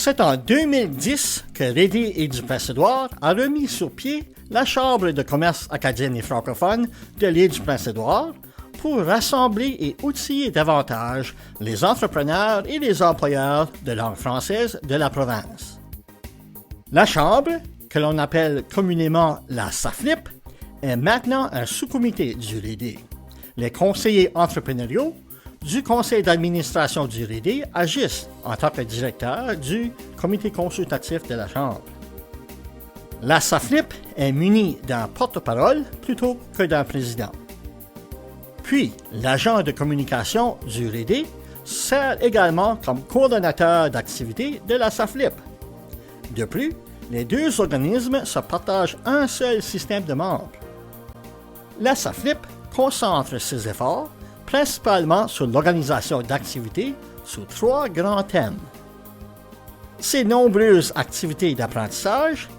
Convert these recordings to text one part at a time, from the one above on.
C'est en 2010 que Rédy et Duplessis-Édouard a remis sur pied la Chambre de commerce acadienne et francophone de l'île du Prince-Édouard pour rassembler et outiller davantage les entrepreneurs et les employeurs de langue française de la province. La Chambre, que l'on appelle communément la SAFLIP, est maintenant un sous-comité du Rédy. Les conseillers entrepreneuriaux du conseil d'administration du Rédy agissent en tant que directeur du comité consultatif de la Chambre. La SAFLIP est munie d'un porte-parole plutôt que d'un président. Puis, l'agent de communication du Rédy sert également comme coordonnateur d'activité de la SAFLIP. De plus, les deux organismes se partagent un seul système de membres. La SAFLIP concentre ses efforts principalement sur l'organisation d'activités sous 3 grands thèmes. Ces nombreuses activités d'apprentissage,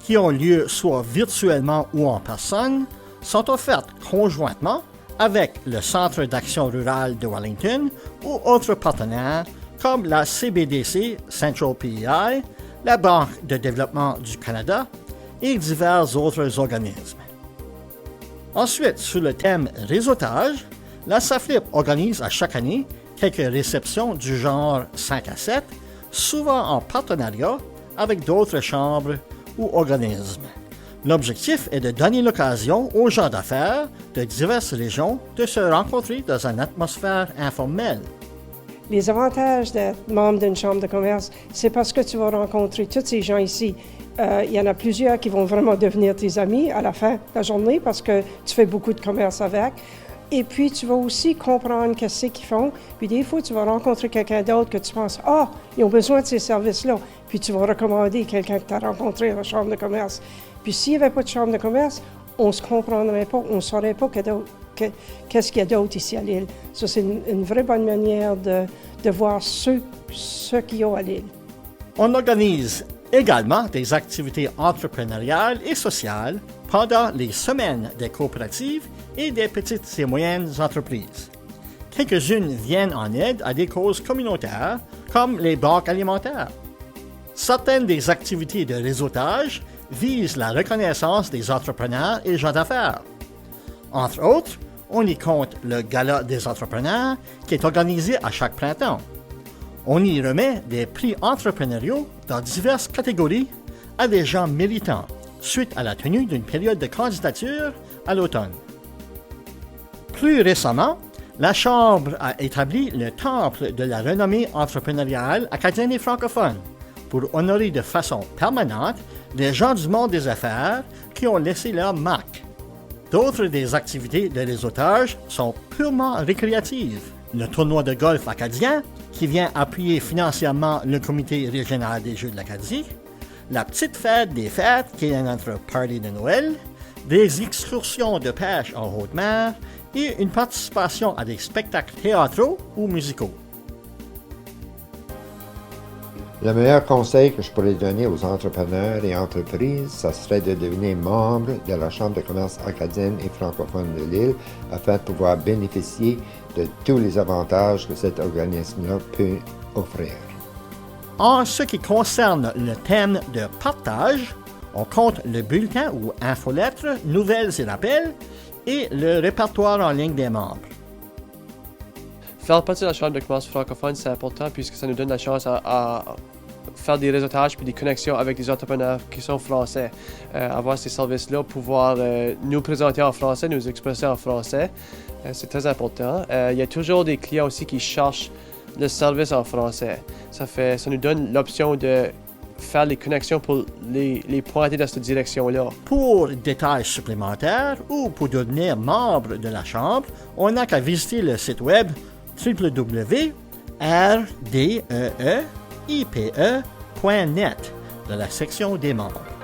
qui ont lieu soit virtuellement ou en personne, sont offertes conjointement avec le Centre d'action rurale de Wellington ou autres partenaires comme la CBDC Central PEI, la Banque de développement du Canada et divers autres organismes. Ensuite, sur le thème réseautage, la SAFLIP organise à chaque année quelques réceptions du genre 5 à 7, souvent en partenariat avec d'autres chambres ou organismes. L'objectif est de donner l'occasion aux gens d'affaires de diverses régions de se rencontrer dans une atmosphère informelle. Les avantages d'être membre d'une chambre de commerce, c'est parce que tu vas rencontrer tous ces gens ici. Il y en a plusieurs qui vont vraiment devenir tes amis à la fin de la journée parce que tu fais beaucoup de commerce avec. Et puis, tu vas aussi comprendre qu'est-ce qu'ils font. Puis, des fois, tu vas rencontrer quelqu'un d'autre que tu penses, ils ont besoin de ces services-là. Puis, tu vas recommander quelqu'un que tu as rencontré à la chambre de commerce. Puis, s'il n'y avait pas de chambre de commerce, on ne se comprendrait pas, on ne saurait pas qu'est-ce qu'il y a d'autre ici à l'île. Ça, c'est une vraie bonne manière de voir ce qu'il y a à l'île. On organise également des activités entrepreneuriales et sociales pendant les semaines des coopératives et des petites et moyennes entreprises. Quelques-unes viennent en aide à des causes communautaires, comme les banques alimentaires. Certaines des activités de réseautage visent la reconnaissance des entrepreneurs et gens d'affaires. Entre autres, on y compte le Gala des entrepreneurs qui est organisé à chaque printemps. On y remet des prix entrepreneuriaux dans diverses catégories à des gens méritants, suite à la tenue d'une période de candidature à l'automne. Plus récemment, la Chambre a établi le Temple de la renommée entrepreneuriale acadienne et francophone pour honorer de façon permanente les gens du monde des affaires qui ont laissé leur marque. D'autres des activités de réseautage sont purement récréatives. Le tournoi de golf acadien, qui vient appuyer financièrement le comité régional des Jeux de l'Acadie, la petite fête des fêtes, qui est notre party de Noël, des excursions de pêche en haute mer et une participation à des spectacles théâtraux ou musicaux. Le meilleur conseil que je pourrais donner aux entrepreneurs et entreprises, ça serait de devenir membre de la Chambre de commerce acadienne et francophone de l'île afin de pouvoir bénéficier de tous les avantages que cet organisme-là peut offrir. En ce qui concerne le thème de partage, on compte le bulletin ou infolettre, nouvelles et rappels, et le répertoire en ligne des membres. Faire partie de la Chambre de commerce francophone, c'est important puisque ça nous donne la chance à faire des réseautages puis des connexions avec des entrepreneurs qui sont français. Avoir ces services-là, pouvoir nous présenter en français, nous expresser en français, c'est très important. Il y a toujours des clients aussi qui cherchent le service en français. Ça nous donne l'option de faire les connexions pour les pointer dans cette direction-là. Pour détails supplémentaires ou pour devenir membre de la Chambre, on n'a qu'à visiter le site web www.rdeeipe.net de la section des membres.